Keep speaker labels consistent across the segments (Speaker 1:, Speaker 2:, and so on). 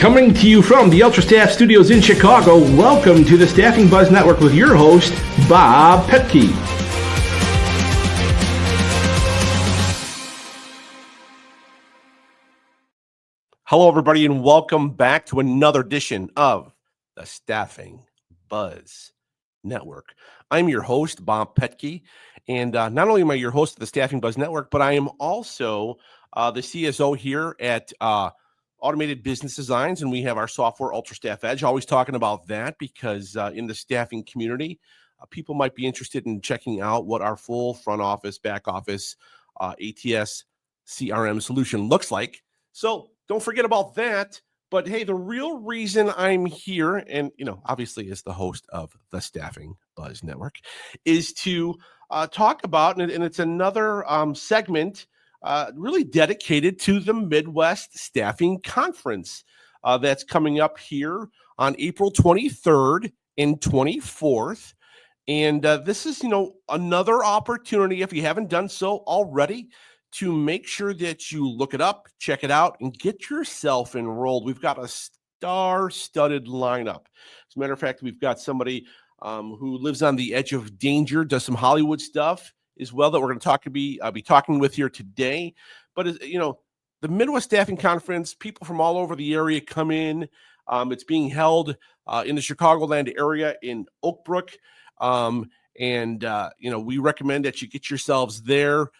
Speaker 1: Coming to you from the Ultra Staff Studios in Chicago, welcome to the Staffing Buzz Network with your host, Bob Petke. Hello, everybody, and welcome back to another edition of the Staffing Buzz Network. I'm your host, Bob Petke, and not only am I your host of the Staffing Buzz Network, but I am also the CSO here at Automated Business Designs, and we have our software, UltraStaff Edge. Always talking about that because in the staffing community, people might be interested in checking out what our full front office, back office, ATS, CRM solution looks like. So don't forget about that. But hey, the real reason I'm here, and obviously as the host of the Staffing Buzz Network, is to talk about, and it's another segment really dedicated to the Midwest Staffing Conference that's coming up here on April 23rd and 24th. And this is, another opportunity, if you haven't done so already, to make sure that you look it up, check it out, and get yourself enrolled. We've got a star-studded lineup. As a matter of fact, we've got somebody who lives on the edge of danger, does some Hollywood stuff as well that we're going to be talking with here today. But the Midwest Staffing Conference, people from all over the area come in. It's being held in the Chicagoland area in Oak Brook. We recommend that you get yourselves there.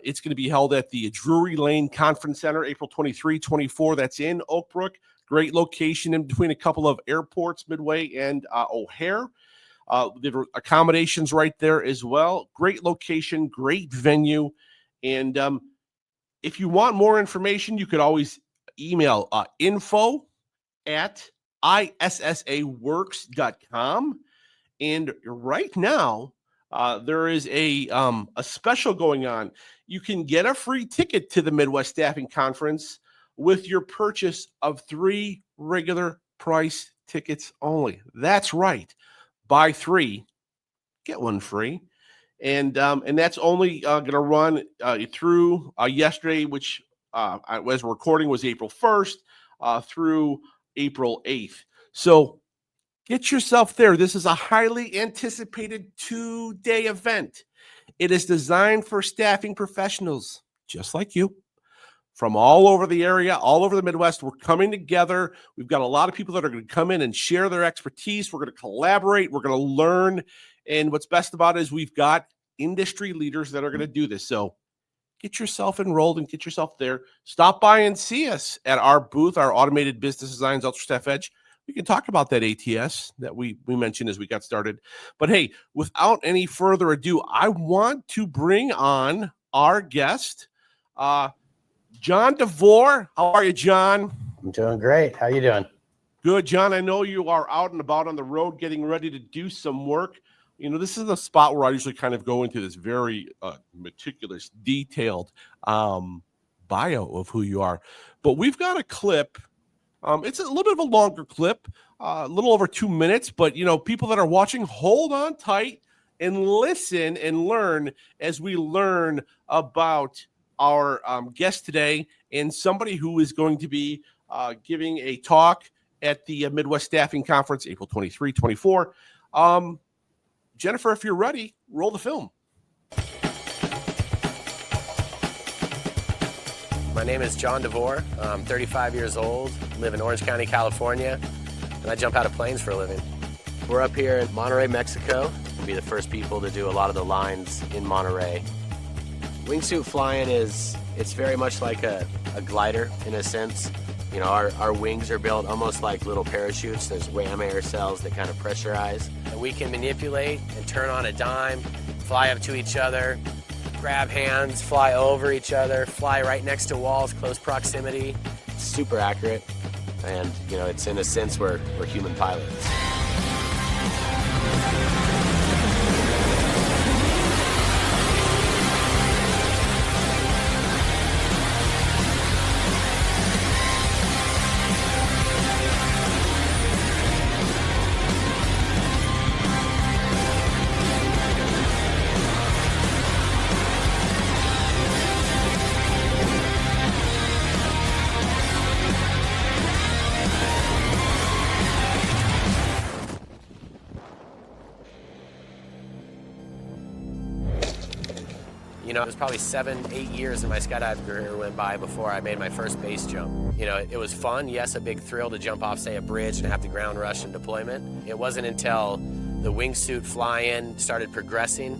Speaker 1: It's going to be held at the Drury Lane Conference Center, April 23, 24. That's in Oak Brook. Great location in between a couple of airports, Midway and O'Hare. There are accommodations right there as well. Great location, great venue. And if you want more information, you could always email info@isssaworks.com. And right now, there is a special going on. You can get a free ticket to the Midwest Staffing Conference with your purchase of 3 regular price tickets only. That's right. Buy 3, get 1 free. And that's only going to run through yesterday, which as we're recording was April 1st, through April 8th. So get yourself there. This is a highly anticipated 2-day event. It is designed for staffing professionals just like you from all over the area, all over the Midwest. We're coming together. We've got a lot of people that are going to come in and share their expertise. We're going to collaborate. We're going to learn. And what's best about it is we've got industry leaders that are going to do this. So get yourself enrolled and get yourself there. Stop by and see us at our booth, our Automated Business Designs UltraStaff Edge. We can talk about that ATS that we mentioned as we got started. But hey, without any further ado, I want to bring on our guest, Jon Devore. How are you, Jon?
Speaker 2: I'm doing great. How you doing?
Speaker 1: Good, Jon. I know you are out and about on the road getting ready to do some work. This is a spot where I usually kind of go into this very meticulous, detailed bio of who you are. But we've got a clip. It's a little bit of a longer clip, a little over 2 minutes. But, people that are watching, hold on tight and listen and learn as we learn about our guest today and somebody who is going to be giving a talk at the Midwest Staffing Conference, April 23, 24. Jennifer, if you're ready, roll the film.
Speaker 2: My name is Jon Devore. I'm 35 years old, live in Orange County, California, and I jump out of planes for a living. We're up here in Monterrey, Mexico. We'll be the first people to do a lot of the lines in Monterrey. Wingsuit flying it's very much like a glider in a sense. Our wings are built almost like little parachutes. There's ram air cells that kind of pressurize. And we can manipulate and turn on a dime, fly up to each other, grab hands, fly over each other, fly right next to walls, close proximity. It's super accurate. And, it's in a sense we're human pilots. know, it was probably 7, 8 years in my skydiving career went by before I made my first base jump. You know, it was fun, yes, a big thrill to jump off, say, a bridge and have the ground rush and deployment. It wasn't until the wingsuit fly-in started progressing,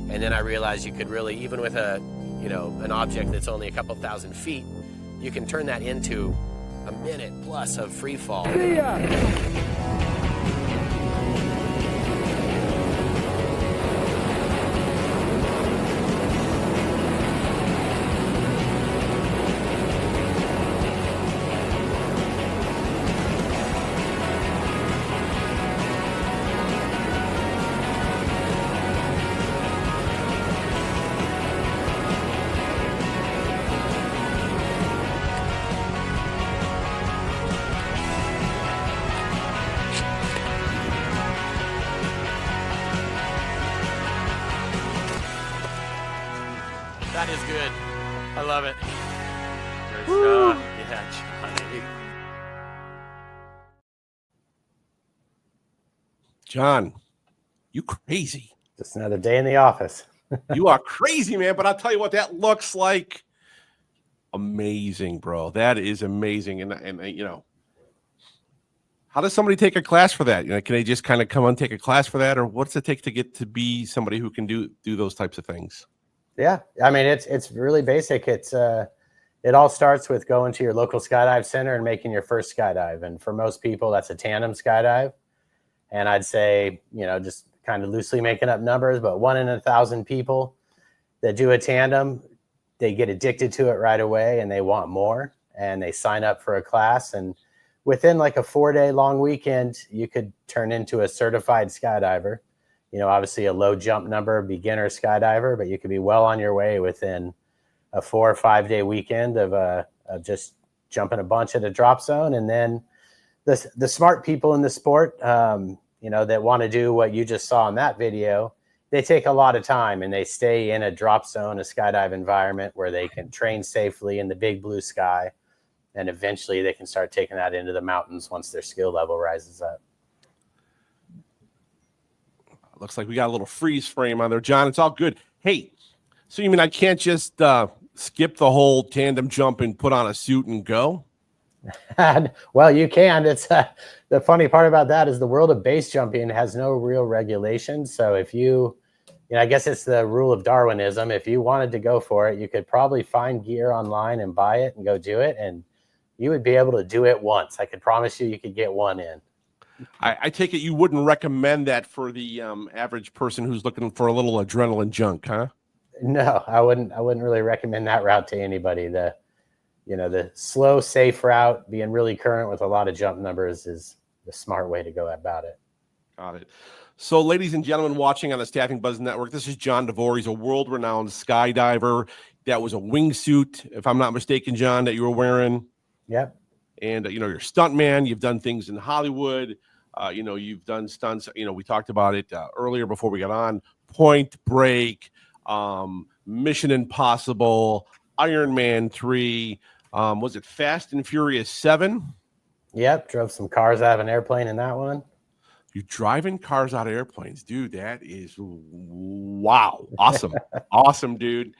Speaker 2: and then I realized you could really, even with a, you know, an object that's only a couple thousand feet, you can turn that into a minute plus of free fall.
Speaker 3: See ya.
Speaker 2: That is good. I love it. There's John. Yeah, Johnny.
Speaker 1: John, you crazy.
Speaker 4: Just another day in the office.
Speaker 1: You are crazy, man. But I'll tell you what, that looks like amazing, bro. That is amazing. And you know, how does somebody take a class for that? You know, can they just kind of come and take a class for that? Or what's it take to get to be somebody who can do those types of things?
Speaker 4: Yeah, I mean, it's really basic. It all starts with going to your local skydive center and making your first skydive. And for most people, that's a tandem skydive. And I'd say, you know, just kind of loosely making up numbers, but 1 in 1,000 people that do a tandem, they get addicted to it right away and they want more, and they sign up for a class. And within like a 4-day long weekend, you could turn into a certified skydiver. You know, obviously a low jump number beginner skydiver, but you could be well on your way within a 4 or 5 day weekend of just jumping a bunch at a drop zone. And then the smart people in the sport, you know, that want to do what you just saw in that video, they take a lot of time and they stay in a drop zone, a skydive environment where they can train safely in the big blue sky. And eventually they can start taking that into the mountains once their skill level rises up.
Speaker 1: Looks like we got a little freeze frame on there, John. It's all good. Hey, so you mean I can't just skip the whole tandem jump and put on a suit and go?
Speaker 4: Well, you can. It's the funny part about that is the world of base jumping has no real regulations. So if you know, I guess it's the rule of Darwinism. If you wanted to go for it, you could probably find gear online and buy it and go do it, and you would be able to do it once. I could promise you could get one in.
Speaker 1: I take it you wouldn't recommend that for the average person who's looking for a little adrenaline junk, huh?
Speaker 4: No, I wouldn't really recommend that route to anybody. The slow, safe route, being really current with a lot of jump numbers, is the smart way to go about it.
Speaker 1: Got it. So, ladies and gentlemen watching on the Staffing Buzz Network, this is Jon Devore. He's a world-renowned skydiver. That was a wingsuit, if I'm not mistaken, John, that you were wearing.
Speaker 4: Yep.
Speaker 1: And, you know, you're a stuntman. You've done things in Hollywood. You know, you've done stunts. You know, we talked about it earlier before we got on. Point Break, Mission Impossible, Iron Man 3. Was it Fast and Furious 7?
Speaker 4: Yep. Drove some cars out of an airplane in that one.
Speaker 1: You're driving cars out of airplanes, dude. That is wow. Awesome. Awesome, dude.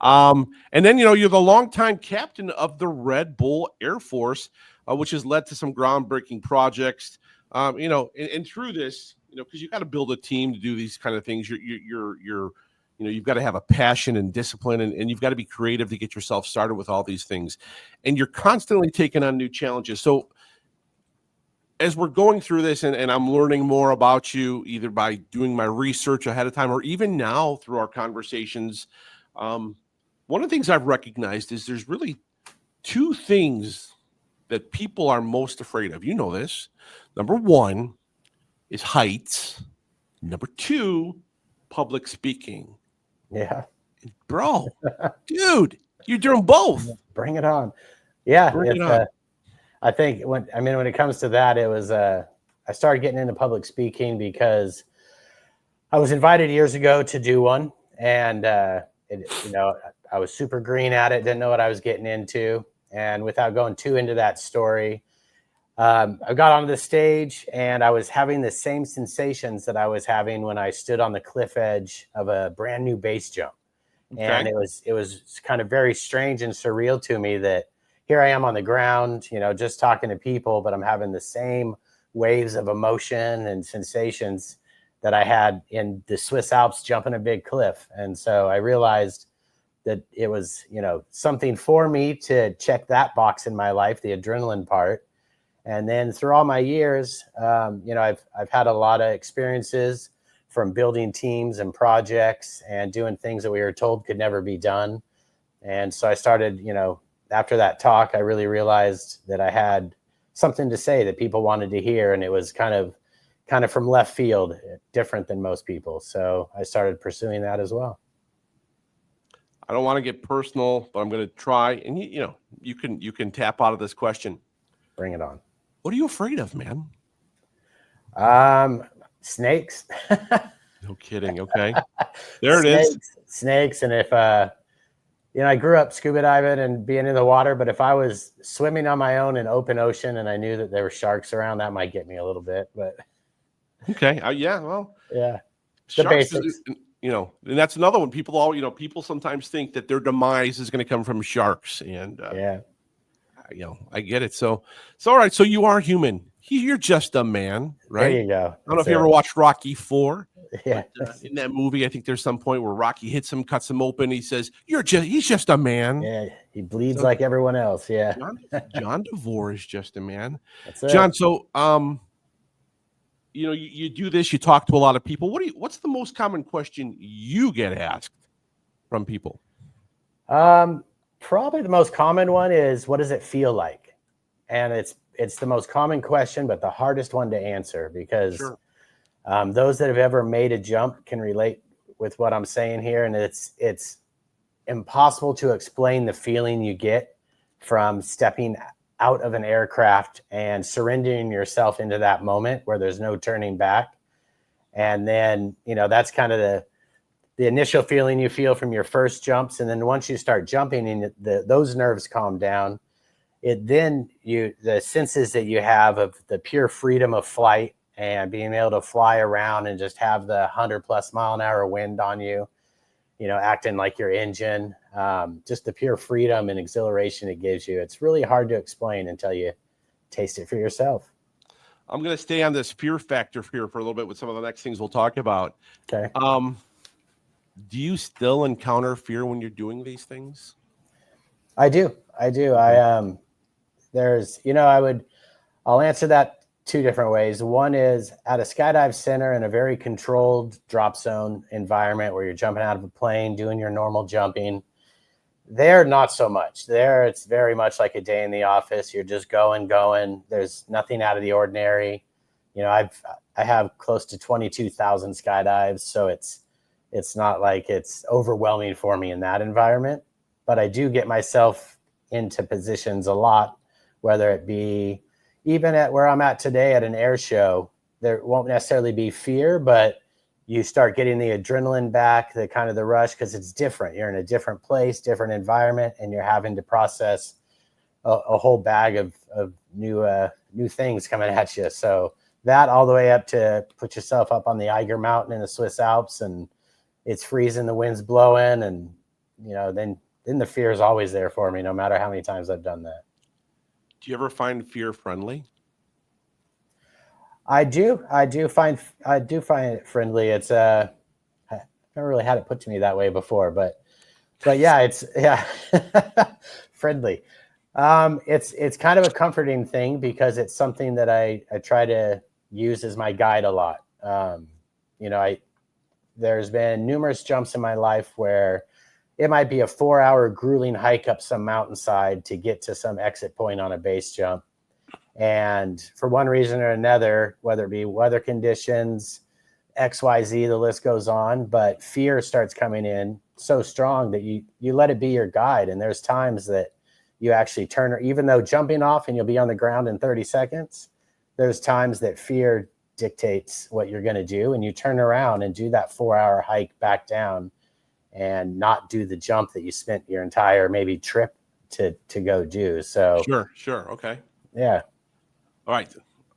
Speaker 1: And then, you know, you're the longtime captain of the Red Bull Airforce, which has led to some groundbreaking projects. You know, and through this, you know, because you got to build a team to do these kind of things. You know, you've got to have a passion and discipline, and you've got to be creative to get yourself started with all these things. And you're constantly taking on new challenges. So as we're going through this, and I'm learning more about you, either by doing my research ahead of time or even now through our conversations, one of the things I've recognized is there's really 2 things that people are most afraid of. You know this. Number 1 is heights. Number 2, public speaking.
Speaker 4: Yeah.
Speaker 1: Bro, dude, you're doing both.
Speaker 4: Bring it on. Yeah.
Speaker 1: Bring it on.
Speaker 4: I think when it comes to that, it was I started getting into public speaking because I was invited years ago to do one, and you know, I was super green at it, didn't know what I was getting into, and without going too into that story, I got onto the stage and I was having the same sensations that I was having when I stood on the cliff edge of a brand new base jump. And
Speaker 1: Okay.
Speaker 4: it was kind of very strange and surreal to me that here I am on the ground, just talking to people, but I'm having the same waves of emotion and sensations that I had in the Swiss Alps jumping a big cliff. And so I realized that it was, something for me to check that box in my life, the adrenaline part. And then through all my years, I've had a lot of experiences from building teams and projects and doing things that we were told could never be done. And so I started, after that talk, I really realized that I had something to say that people wanted to hear. And it was kind of from left field, different than most people. So I started pursuing that as well.
Speaker 1: I don't want to get personal, but I'm going to try. And you can tap out of this question.
Speaker 4: Bring it on.
Speaker 1: What are you afraid of, man?
Speaker 4: Snakes.
Speaker 1: No kidding. Okay. There it is.
Speaker 4: Snakes. And if, I grew up scuba diving and being in the water, but if I was swimming on my own in open ocean and I knew that there were sharks around, that might get me a little bit, but.
Speaker 1: Okay. Yeah. Well,
Speaker 4: yeah.
Speaker 1: Sharks is, and that's another one. People sometimes think that their demise is going to come from sharks. And,
Speaker 4: yeah.
Speaker 1: I get it. So it's all right. So you are human. You're just a man, right?
Speaker 4: There you go.
Speaker 1: I don't know if you ever watched Rocky IV.
Speaker 4: Yeah.
Speaker 1: But, in that movie, I think there's some point where Rocky hits him, cuts him open. He says, he's just a man.
Speaker 4: Yeah. He bleeds like everyone else. Yeah.
Speaker 1: Jon Devore is just a man.
Speaker 4: That's it.
Speaker 1: John. So, you do this, you talk to a lot of people. What's the most common question you get asked from people?
Speaker 4: Probably the most common one is, what does it feel like? And it's the most common question, but the hardest one to answer because
Speaker 1: Sure.
Speaker 4: Those that have ever made a jump can relate with what I'm saying here. And it's impossible to explain the feeling you get from stepping out of an aircraft and surrendering yourself into that moment where there's no turning back. And then, that's kind of the initial feeling you feel from your first jumps. And then once you start jumping and those nerves calm down, the senses that you have of the pure freedom of flight and being able to fly around and just have the 100+ mile an hour wind on you, acting like your engine, just the pure freedom and exhilaration it gives you. It's really hard to explain until you taste it for yourself.
Speaker 1: I'm going to stay on this fear factor here for a little bit with some of the next things we'll talk about.
Speaker 4: Okay.
Speaker 1: Do you still encounter fear when you're doing these things?
Speaker 4: I do. Okay. I'll answer that two different ways. One is at a skydive center in a very controlled drop zone environment where you're jumping out of a plane, doing your normal jumping. There, not so much. There, it's very much like a day in the office. You're just going. There's nothing out of the ordinary. I have close to 22,000 skydives, so it's not like it's overwhelming for me in that environment. But I do get myself into positions a lot, whether it be even at where I'm at today at an air show. There won't necessarily be fear, but you start getting the adrenaline back, the kind of the rush, because it's different. You're in a different place, different environment, and you're having to process a whole bag of new things coming at you. So that all the way up to put yourself up on the Eiger Mountain in the Swiss Alps, and it's freezing, the wind's blowing, and then the fear is always there for me, no matter how many times I've done that.
Speaker 1: Do you ever find fear friendly?
Speaker 4: I do find it friendly. It's I never really had it put to me that way before, but yeah, it's friendly. It's kind of a comforting thing because it's something that I try to use as my guide a lot. There's been numerous jumps in my life where it might be a 4-hour grueling hike up some mountainside to get to some exit point on a base jump. And for one reason or another, whether it be weather conditions, XYZ, the list goes on, but fear starts coming in so strong that you let it be your guide. And there's times that you actually turn, even though jumping off and you'll be on the ground in 30 seconds, there's times that fear dictates what you're going to do. And you turn around and do that 4-hour hike back down and not do the jump that you spent your entire maybe trip to go do. So
Speaker 1: sure. Okay.
Speaker 4: Yeah.
Speaker 1: All right.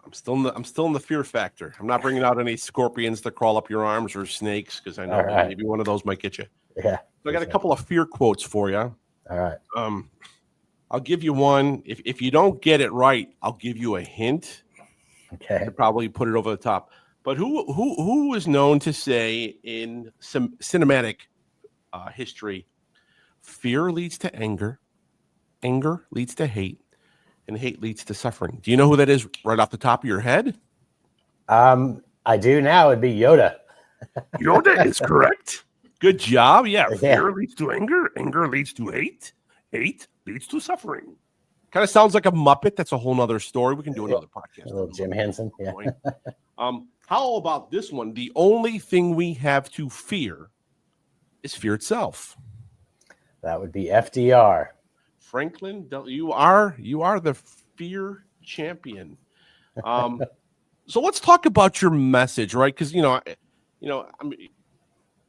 Speaker 1: I'm still in the fear factor. I'm not bringing out any scorpions that crawl up your arms or snakes, because I know maybe one of those might get you.
Speaker 4: Yeah.
Speaker 1: So I got a couple of fear quotes for you.
Speaker 4: All right.
Speaker 1: I'll give you one. If you don't get it right, I'll give you a hint
Speaker 4: Okay.
Speaker 1: to probably put it over the top. But who is known to say in some cinematic history, fear leads to anger, anger leads to hate, and hate leads to suffering? Do you know who that is right off the top of your head?
Speaker 4: I do now. It'd be Yoda.
Speaker 1: Yoda is correct. Good job. Yeah,
Speaker 4: Yeah.
Speaker 1: fear leads to anger, anger leads to hate, hate leads to suffering. Kind of sounds like a Muppet. That's a whole nother story. We can do another podcast.
Speaker 4: A little Jim Henson. Yeah.
Speaker 1: How about this one? The only thing we have to fear is fear itself.
Speaker 4: That would be FDR.
Speaker 1: Franklin, you are the fear champion. So let's talk about your message, right? Because I mean,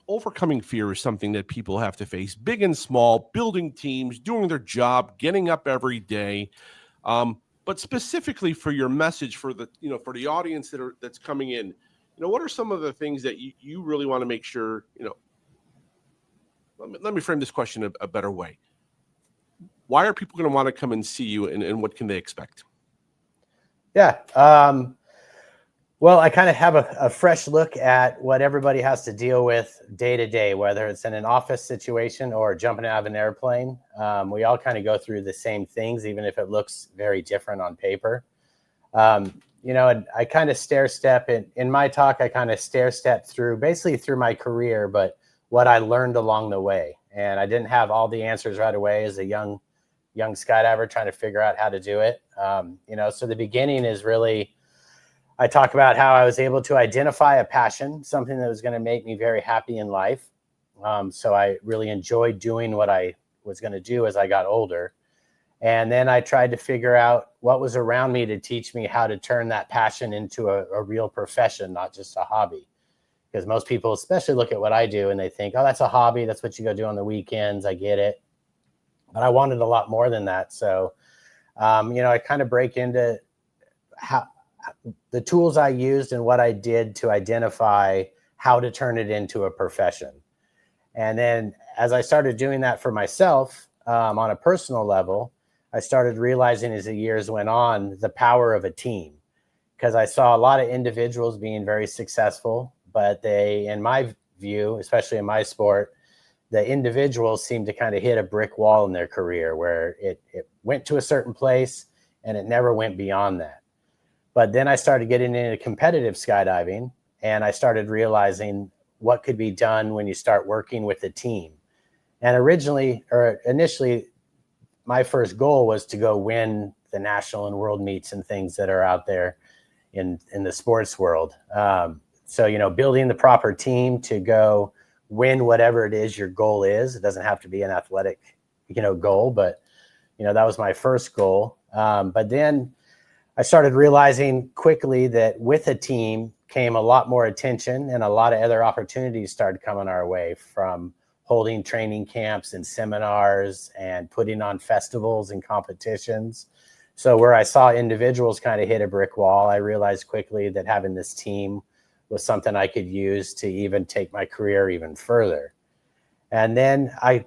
Speaker 1: overcoming fear is something that people have to face, big and small, building teams, doing their job, getting up every day. But specifically for your message, for the audience that's coming in, what are some of the things that you really want to make sure, let me frame this question a better way. Why are people going to want to come and see you, and what can they expect?
Speaker 4: Yeah. Well, I kind of have a fresh look at what everybody has to deal with day to day, whether it's in an office situation or jumping out of an airplane. We all kind of go through the same things, even if it looks very different on paper. I kind of stair step in my talk. I kind of stair step through my career, but what I learned along the way. And I didn't have all the answers right away as a young skydiver trying to figure out how to do it. So the beginning is really, I talk about how I was able to identify a passion, something that was going to make me very happy in life. So I really enjoyed doing what I was going to do as I got older. And then I tried to figure out what was around me to teach me how to turn that passion into a real profession, not just a hobby. Because most people, especially, look at what I do and they think, oh, that's a hobby. That's what you go do on the weekends. I get it. But I wanted a lot more than that. So, I kind of break into how the tools I used and what I did to identify how to turn it into a profession. And then as I started doing that for myself on a personal level, I started realizing as the years went on, the power of a team, because I saw a lot of individuals being very successful, but they, in my view, especially in my sport, the individuals seem to kind of hit a brick wall in their career where it went to a certain place and it never went beyond that. But then I started getting into competitive skydiving, and I started realizing what could be done when you start working with a team. And initially, my first goal was to go win the national and world meets and things that are out there in the sports world. So building the proper team to go win whatever it is your goal is. It doesn't have to be an athletic, goal, but that was my first goal. But then I started realizing quickly that with a team came a lot more attention, and a lot of other opportunities started coming our way, from holding training camps and seminars and putting on festivals and competitions. So where I saw individuals kind of hit a brick wall, I realized quickly that having this team was something I could use to even take my career even further. And then I,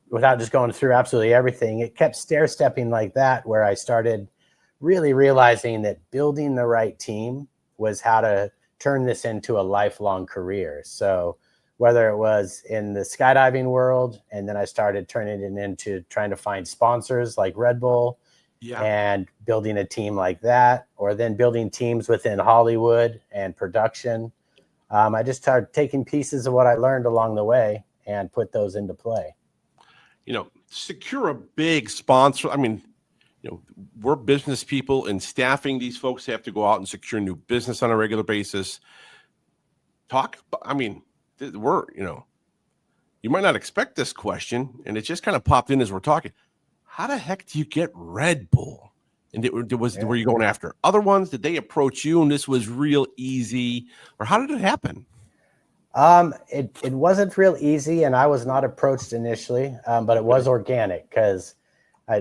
Speaker 4: without just going through absolutely everything, it kept stair stepping like that, where I started really realizing that building the right team was how to turn this into a lifelong career. So whether it was in the skydiving world, and then I started turning it into trying to find sponsors like Red Bull, and building a team like that, or then building teams within Hollywood and production. I just started taking pieces of what I learned along the way and put those into play.
Speaker 1: Secure a big sponsor. I mean, we're business people, and staffing these folks have to go out and secure new business on a regular basis. You might not expect this question, and it just kind of popped in as we're talking. How the heck do you get Red Bull? And were you going after other ones? Did they approach you and this was real easy? Or how did it happen?
Speaker 4: It wasn't real easy, and I was not approached initially, but it was organic, because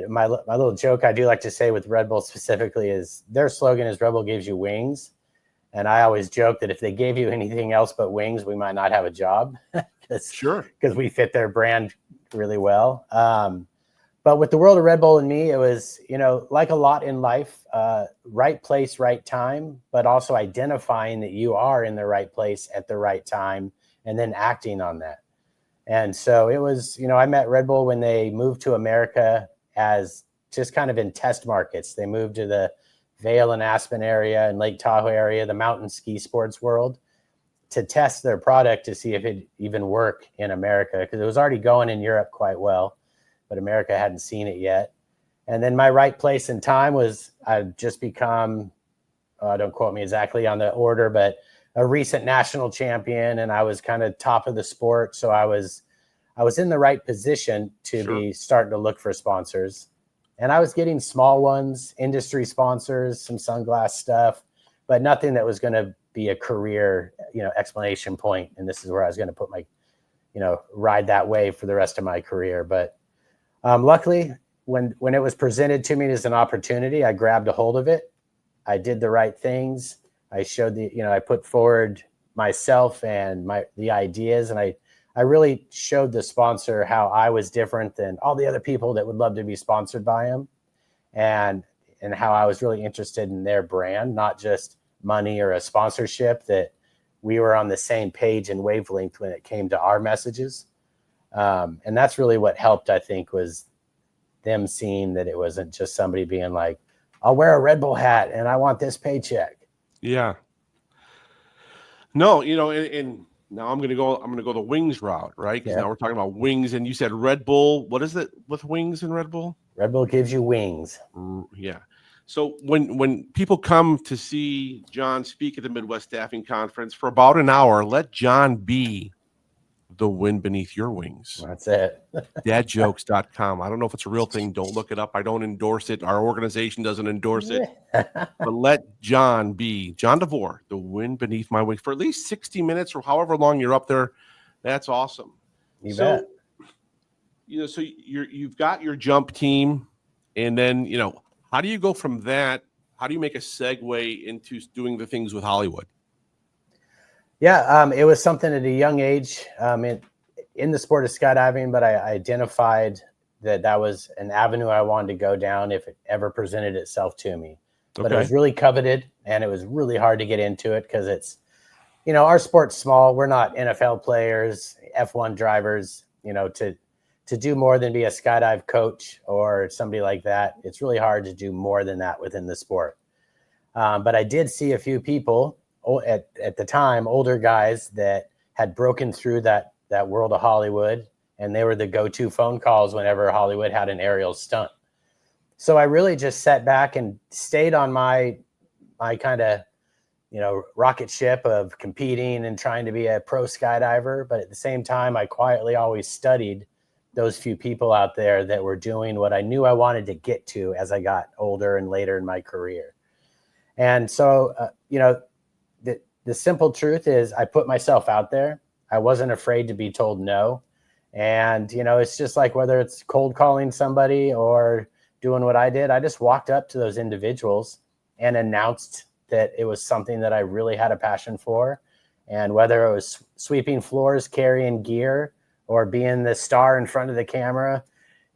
Speaker 4: my little joke I do like to say with Red Bull specifically is their slogan is Red Bull gives you wings. And I always joke that if they gave you anything else but wings, we might not have a job, because because
Speaker 1: Sure.
Speaker 4: we fit their brand really well. But with the world of Red Bull and me, it was, like a lot in life, right place, right time, but also identifying that you are in the right place at the right time and then acting on that. And so it was, I met Red Bull when they moved to America as just kind of in test markets. They moved to the Vail and Aspen area and Lake Tahoe area, the mountain ski sports world, to test their product to see if it even work in America, because it was already going in Europe quite well, but America hadn't seen it yet. And then my right place and time was I'd just become, don't quote me exactly on the order, but a recent national champion, and I was kind of top of the sport. So I was in the right position to be starting to look for sponsors. And I was getting small ones, industry sponsors, some sunglass stuff, but nothing that was going to be a career, explanation point. And this is where I was going to put my, ride that way for the rest of my career. But luckily, when it was presented to me as an opportunity, I grabbed a hold of it. I did the right things. I showed I put forward myself and the ideas, and I really showed the sponsor how I was different than all the other people that would love to be sponsored by him, and how I was really interested in their brand, not just money or a sponsorship, that we were on the same page and wavelength when it came to our messages. And that's really what helped, I think, was them seeing that it wasn't just somebody being like, I'll wear a Red Bull hat and I want this paycheck.
Speaker 1: Yeah. No, and now I'm going to go the wings route, right? Because now we're talking about wings, and you said Red Bull. What is it with wings and Red Bull?
Speaker 4: Red Bull gives you wings.
Speaker 1: Yeah. So when people come to see Jon speak at the Midwest Staffing Conference for about an hour, let Jon be the wind beneath your wings.
Speaker 4: That's it.
Speaker 1: Dadjokes.com. I don't know if it's a real thing. Don't look it up. I don't endorse it. Our organization doesn't endorse it. But let Jon Devore, the wind beneath my wings, for at least 60 minutes or however long you're up there. That's awesome.
Speaker 4: You bet.
Speaker 1: So you've got your jump team, and then, how do you go from that? How do you make a segue into doing the things with Hollywood?
Speaker 4: Yeah, it was something at a young age in the sport of skydiving, but I identified that was an avenue I wanted to go down if it ever presented itself to me. Okay. But it was really coveted, and it was really hard to get into it because it's, our sport's small. We're not NFL players, F1 drivers, to do more than be a skydive coach or somebody like that. It's really hard to do more than that within the sport. But I did see a few people at the time, older guys that had broken through that world of Hollywood, and they were the go-to phone calls whenever Hollywood had an aerial stunt. So I really just sat back and stayed on my kind of, rocket ship of competing and trying to be a pro skydiver. But at the same time, I quietly always studied those few people out there that were doing what I knew I wanted to get to as I got older and later in my career. And so, the simple truth is I put myself out there. I wasn't afraid to be told no. And, it's just like whether it's cold calling somebody or doing what I did, I just walked up to those individuals and announced that it was something that I really had a passion for. And whether it was sweeping floors, carrying gear, or being the star in front of the camera,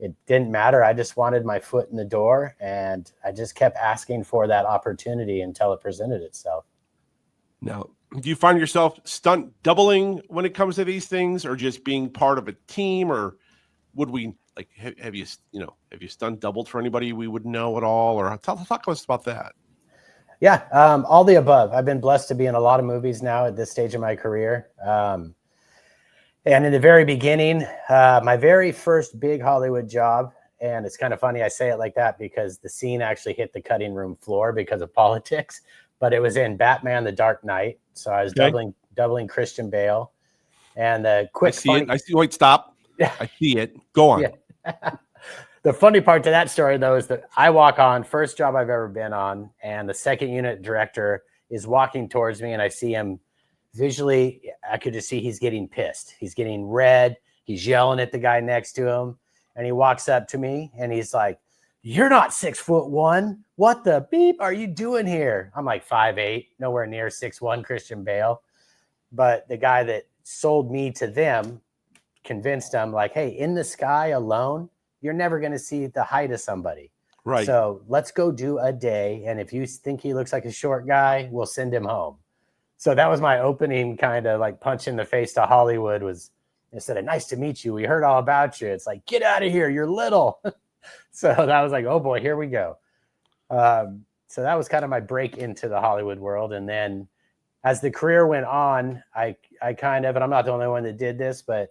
Speaker 4: it didn't matter. I just wanted my foot in the door, and I just kept asking for that opportunity until it presented itself.
Speaker 1: Now, do you find yourself stunt doubling when it comes to these things, or just being part of a team? Or would we have you stunt doubled for anybody we would know at all? Or talk to us about that.
Speaker 4: Yeah, all the above. I've been blessed to be in a lot of movies now at this stage of my career. And in the very beginning, my very first big Hollywood job, and it's kind of funny I say it like that because the scene actually hit the cutting room floor because of politics, but it was in Batman: The Dark Knight. So I was doubling Christian Bale. And the quick
Speaker 1: I see. Wait, stop. Yeah. I see it. Go on.
Speaker 4: Yeah. The funny part to that story, though, is that I walk on, first job I've ever been on, and the second unit director is walking towards me, and I see him visually. I could just see he's getting pissed. He's getting red. He's yelling at the guy next to him, and he walks up to me, and he's like, "You're not 6'1". What the beep are you doing here?" I'm like 5'8", nowhere near 6'1", Christian Bale. But the guy that sold me to them convinced them like, hey, in the sky alone, you're never going to see the height of somebody.
Speaker 1: Right.
Speaker 4: So let's go do a day. And if you think he looks like a short guy, we'll send him home. So that was my opening kind of like punch in the face to Hollywood, was instead of nice to meet you, we heard all about you. It's like, get out of here. You're little. So that was like, oh boy, here we go. So that was kind of my break into the Hollywood world. And then as the career went on, I kind of, and I'm not the only one that did this, but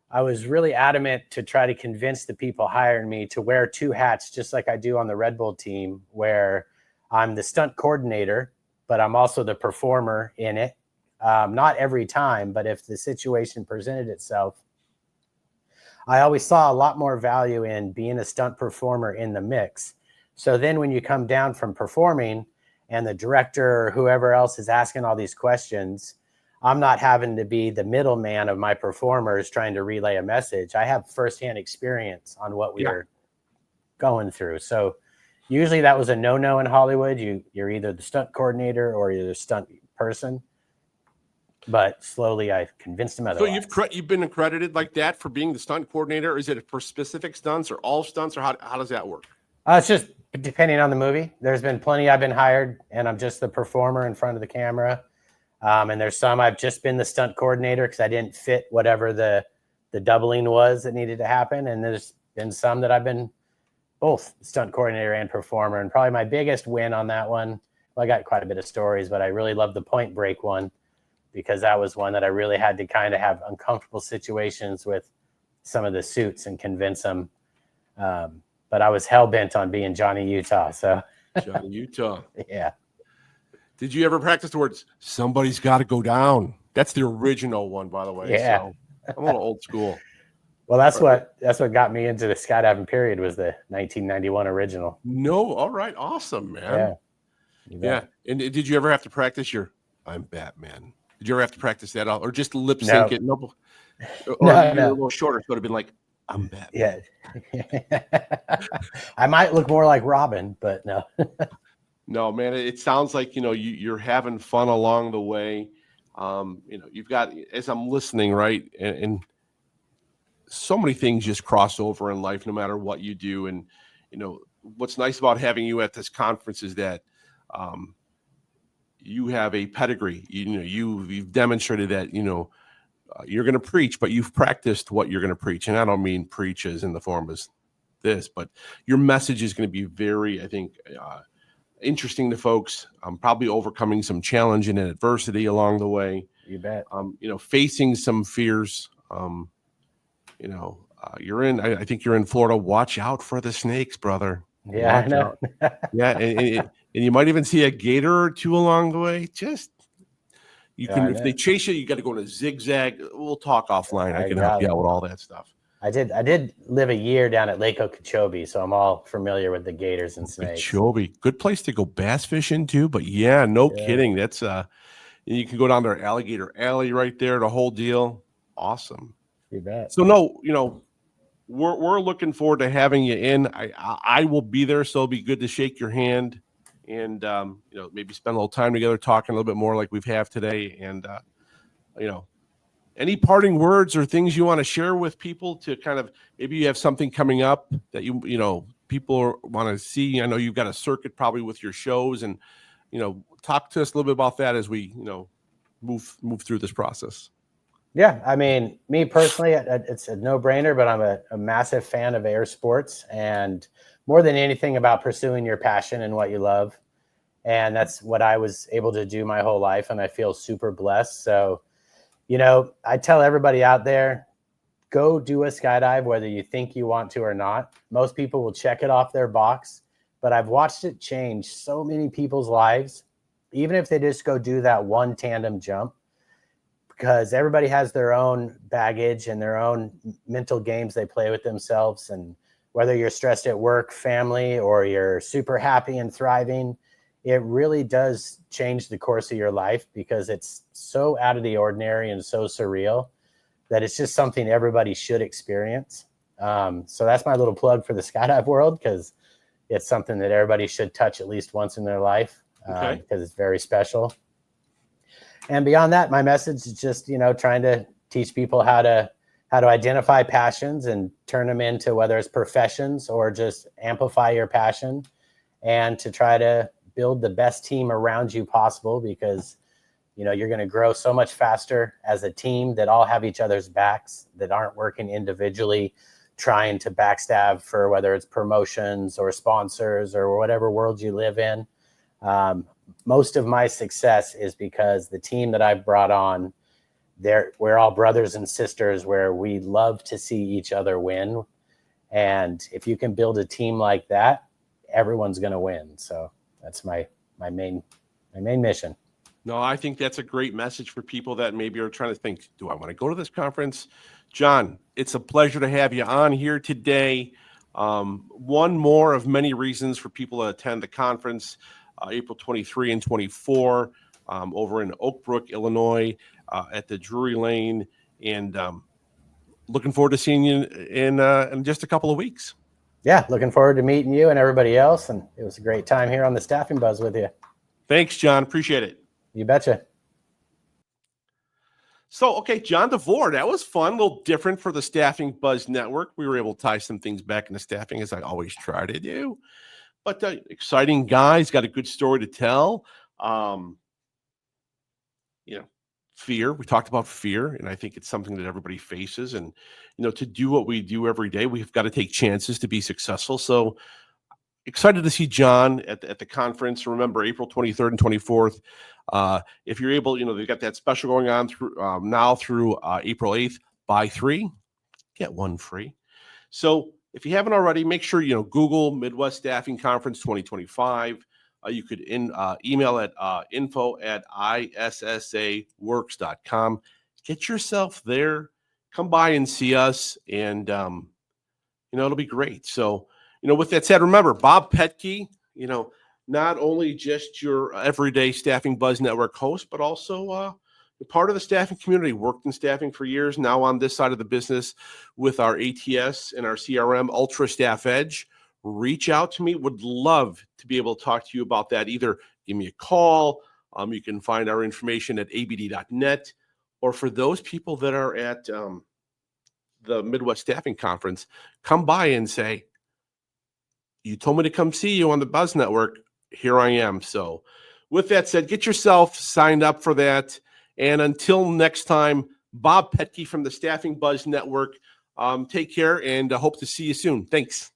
Speaker 4: I was really adamant to try to convince the people hiring me to wear two hats, just like I do on the Red Bull team, where I'm the stunt coordinator, but I'm also the performer in it. Not every time, but if the situation presented itself, I always saw a lot more value in being a stunt performer in the mix. So then when you come down from performing and the director or whoever else is asking all these questions, I'm not having to be the middleman of my performers trying to relay a message. I have firsthand experience on what we are going through. So usually that was a no-no in Hollywood. You're either the stunt coordinator or you're the stunt person. But slowly I convinced him otherwise.
Speaker 1: So you've been accredited like that for being the stunt coordinator? Is it for specific stunts or all stunts, or how does that work?
Speaker 4: It's just depending on the movie. There's been plenty I've been hired and I'm just the performer in front of the camera. And there's some I've just been the stunt coordinator because I didn't fit whatever the doubling was that needed to happen. And there's been some that I've been both stunt coordinator and performer. And probably my biggest win on that one, well, I got quite a bit of stories, but I really love the Point Break one because that was one that I really had to kind of have uncomfortable situations with some of the suits and convince them. But I was hell-bent on being Johnny Utah. So
Speaker 1: Johnny Utah.
Speaker 4: Yeah.
Speaker 1: Did you ever practice the words, somebody's got to go down? That's the original one, by the way.
Speaker 4: Yeah.
Speaker 1: So I'm a little old school.
Speaker 4: Well, that's what got me into the skydiving period, was the 1991 original.
Speaker 1: No. All right. Awesome, man. Yeah. And did you ever have to practice your I'm Batman? Did you ever have to practice that out, or just lip sync it? No. Or
Speaker 4: No.
Speaker 1: a little shorter, so it would have been like, I'm Batman.
Speaker 4: Yeah. I might look more like Robin, but no.
Speaker 1: No, man, it sounds like, you're having fun along the way. You've got, as I'm listening, right, and so many things just cross over in life, no matter what you do. And, what's nice about having you at this conference is that you have a pedigree. You've demonstrated that, you're going to preach, but you've practiced what you're going to preach. And I don't mean preach as in the form of this, but your message is going to be very, I think, interesting to folks. Probably overcoming some challenge and adversity along the way.
Speaker 4: You bet.
Speaker 1: Facing some fears. I think you're in Florida. Watch out for the snakes, brother.
Speaker 4: Yeah, I know.
Speaker 1: Yeah, and you might even see a gator or two along the way. Just if they chase you, you got to go in a zigzag. We'll talk offline. I can help you out with all that stuff.
Speaker 4: I did live a year down at Lake Okeechobee, so I'm all familiar with the gators and snakes.
Speaker 1: Okeechobee, good place to go bass fishing too. But yeah, no kidding. That's you can go down there, Alligator Alley, right there, the whole deal. Awesome.
Speaker 4: You bet.
Speaker 1: So we're looking forward to having you in. I will be there, so it'll be good to shake your hand and maybe spend a little time together, talking a little bit more like we've had today. And any parting words or things you want to share with people to kind of, maybe you have something coming up that people want to see. I know you've got a circuit probably with your shows, and talk to us a little bit about that as we move through this process.
Speaker 4: Yeah, I mean, me personally, it's a no-brainer, but I'm a massive fan of air sports, and more than anything about pursuing your passion and what you love. And that's what I was able to do my whole life, and I feel super blessed. So, I tell everybody out there, go do a skydive, whether you think you want to or not. Most people will check it off their box, but I've watched it change so many people's lives, even if they just go do that one tandem jump, because everybody has their own baggage and their own mental games they play with themselves. And whether you're stressed at work, family, or you're super happy and thriving, it really does change the course of your life, because it's so out of the ordinary and so surreal that it's just something everybody should experience. So that's my little plug for the skydive world, because it's something that everybody should touch at least once in their life, because it's very special. And beyond that, my message is just, trying to teach people how to how to identify passions and turn them into, whether it's professions or just amplify your passion, and to try to build the best team around you possible, because you're going to grow so much faster as a team that all have each other's backs, that aren't working individually trying to backstab for whether it's promotions or sponsors or whatever world you live in. Most of my success is because the team that I've brought on, we're all brothers and sisters, where we love to see each other win. And if you can build a team like that, everyone's going to win. So that's my main mission.
Speaker 1: No, I think that's a great message for people that maybe are trying to think, do I want to go to this conference? Jon, it's a pleasure to have you on here today. One more of many reasons for people to attend the conference, April 23 and 24, over in Oak Brook, Illinois, at the Drury Lane. And looking forward to seeing you in just a couple of weeks.
Speaker 4: Yeah, looking forward to meeting you and everybody else. And it was a great time here on the Staffing Buzz with you.
Speaker 1: Thanks, Jon. Appreciate it.
Speaker 4: You betcha.
Speaker 1: So, okay, Jon Devore, that was fun, a little different for the Staffing Buzz Network. We were able to tie some things back into staffing, as I always try to do. But exciting guy. He's got a good story to tell. Fear. We talked about fear, and I think it's something that everybody faces. And, to do what we do every day, we've got to take chances to be successful. So excited to see Jon at the conference. Remember, April 23rd and 24th. If you're able, they've got that special going on through now through April 8th. Buy 3, get 1 free. So if you haven't already, make sure Google Midwest Staffing Conference 2025. You could email at info@isssaworks.com. Get yourself there. Come by and see us, and it'll be great. So with that said, remember, Bob Petke, not only just your everyday Staffing Buzz Network host, but also part of the staffing community. Worked in staffing for years, now on this side of the business with our ATS and our CRM Ultra Staff Edge. Reach out to me. Would love to be able to talk to you about that. Either give me a call. You can find our information at abd.net, or for those people that are at the Midwest Staffing Conference, come by and say, you told me to come see you on the Buzz Network. Here I am. So with that said, get yourself signed up for that. And until next time, Bob Petke from the Staffing Buzz Network, take care, and hope to see you soon. Thanks.